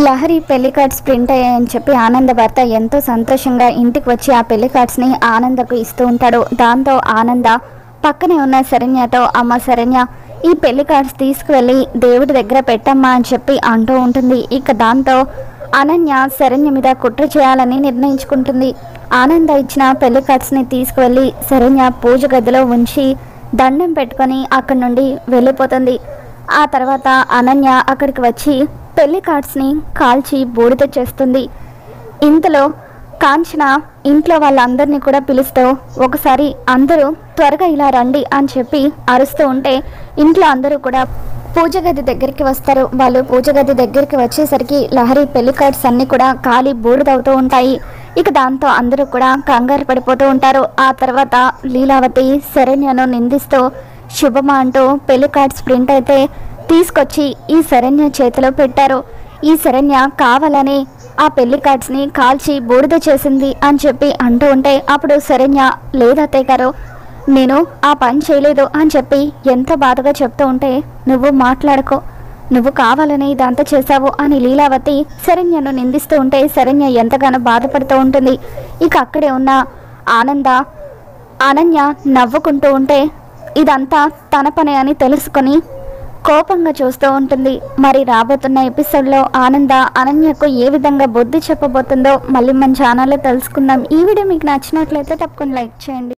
లహరి పెళ్లి cards print అయ్యాయని చెప్పి ఆనంద భర్త ఎంతో సంతోషంగా ఇంటికి వచ్చి ఆ పెళ్లి కార్డ్స్ని ఆనందకు ఇస్తూ ఉంటాడు. దాంతో ఆనంద పక్కనే ఉన్న శరణ్యతో, అమ్మ శరణ్య, ఈ పెళ్లి కార్డ్స్ తీసుకువెళ్ళి దేవుడి దగ్గర పెట్టమ్మా అని చెప్పి అంటూ ఉంటుంది. ఇక దాంతో అనన్య శరణ్య మీద కుట్ర చేయాలని నిర్ణయించుకుంటుంది. ఆనంద ఇచ్చిన పెళ్లి కార్డ్స్ని తీసుకువెళ్ళి శరణ్య పూజ గదిలో ఉంచి దండం పెట్టుకొని అక్కడి నుండి వెళ్ళిపోతుంది. ఆ తర్వాత అనన్య అక్కడికి వచ్చి పెళ్లి కార్డ్స్ని కాల్చి బూడిద చేస్తుంది. ఇంతలో కాంచన ఇంట్లో వాళ్ళందరినీ కూడా పిలుస్తూ ఒకసారి అందరూ త్వరగా ఇలా రండి అని చెప్పి అరుస్తూ ఉంటే ఇంట్లో అందరూ కూడా పూజ గది దగ్గరికి వస్తారు. వాళ్ళు పూజ గది దగ్గరికి వచ్చేసరికి లహరి పెళ్లి కార్డ్స్ అన్నీ కూడా కాలి బూడిదవుతూ ఉంటాయి. ఇక దాంతో అందరూ కూడా కంగారు పడిపోతూ ఉంటారు. ఆ తర్వాత లీలావతి శరణ్యను నిందిస్తూ శుభమా అంటూ పెళ్లి కార్డ్స్ ప్రింట్ అయితే తీసుకొచ్చి ఈ శరణ్య చేతిలో పెట్టారు. ఈ శరణ్య కావాలని ఆ పెళ్లి కార్డ్స్ని కాల్చి బూడిద చేసింది అని చెప్పి అంటూ ఉంటే అప్పుడు శరణ్య, లేదత్తయ్య గారు, నేను ఆ పని చేయలేదు అని చెప్పి ఎంత బాధగా చెప్తూ ఉంటే, నువ్వు మాట్లాడుకో, నువ్వు కావాలని ఇదంతా చేశావు అని లీలావతి శరణ్యను నిందిస్తూ ఉంటే శరణ్య ఎంతగానో బాధపడుతూ ఉంటుంది. ఇక అక్కడే ఉన్న అనన్య నవ్వుకుంటూ ఉంటే ఇదంతా తన పని అని తెలుసుకొని కోపంగా చూస్తూ ఉంటుంది. మరి రాబోతున్న ఎపిసోడ్లో ఆనంద అనన్యకు ఏ విధంగా బుద్ధి చెప్పబోతుందో మళ్ళీ మన ఛానల్లో తెలుసుకుందాం. ఈ వీడియో మీకు నచ్చినట్లయితే తప్పకుండా లైక్ చేయండి.